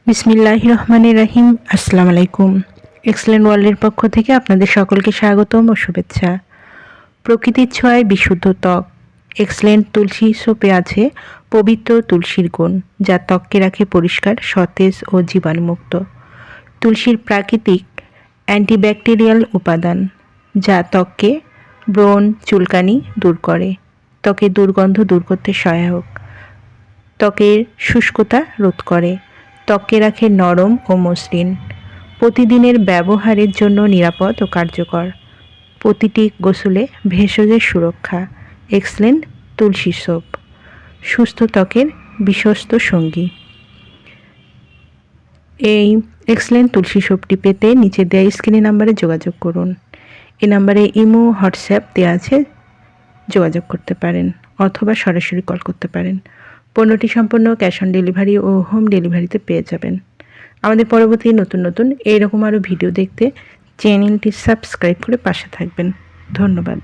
বিসমিল্লাহির রহমানির রহিম। আসসালামু আলাইকুম। এক্সেলেন্ট ওয়ার্ল্ডের পক্ষ থেকে আপনাদের সকলকে স্বাগতম ও শুভেচ্ছা। প্রকৃতির ছোঁয়ায় বিশুদ্ধ ত্বক। এক্সেলেন্ট তুলসী সোপে আছে পবিত্র তুলসীর গুণ, যা ত্বককে রাখে পরিষ্কার, সতেজ ও জীবাণুমুক্ত। তুলসীর প্রাকৃতিক অ্যান্টিব্যাকটেরিয়াল উপাদান, যা ত্বককে ব্রণ, চুলকানি দূর করে, ত্বকের দুর্গন্ধ দূর করতে সহায়ক, ত্বকের শুষ্কতা রোধ করে, ত্বককে রাখে নরম ও মসৃণ, প্রতিদিনের ব্যবহারের জন্য নিরাপদ ও কার্যকর, প্রতিটি গোসলে ভেষজের সুরক্ষা। এক্সেলেন্ট তুলসী সোপ সুস্থ ত্বকের বিশ্বস্ত সঙ্গী। এই এক্সেলেন্ট তুলসী সোপটি পেতে নিচে দেওয়া স্ক্রিনে নাম্বারে যোগাযোগ করুন। এই নাম্বারে ইমো, হোয়াটসঅ্যাপ দেওয়া আছে, যোগাযোগ করতে পারেন অথবা সরাসরি কল করতে পারেন। পণ্যটি সম্পূর্ণ ক্যাশ অন ডেলিভারি ও হোম ডেলিভারিতে পেয়ে যাবেন। আমাদের পরবর্তী নতুন এইরকম আরও ভিডিও দেখতে চ্যানেলটি সাবস্ক্রাইব করে পাশে থাকবেন। ধন্যবাদ।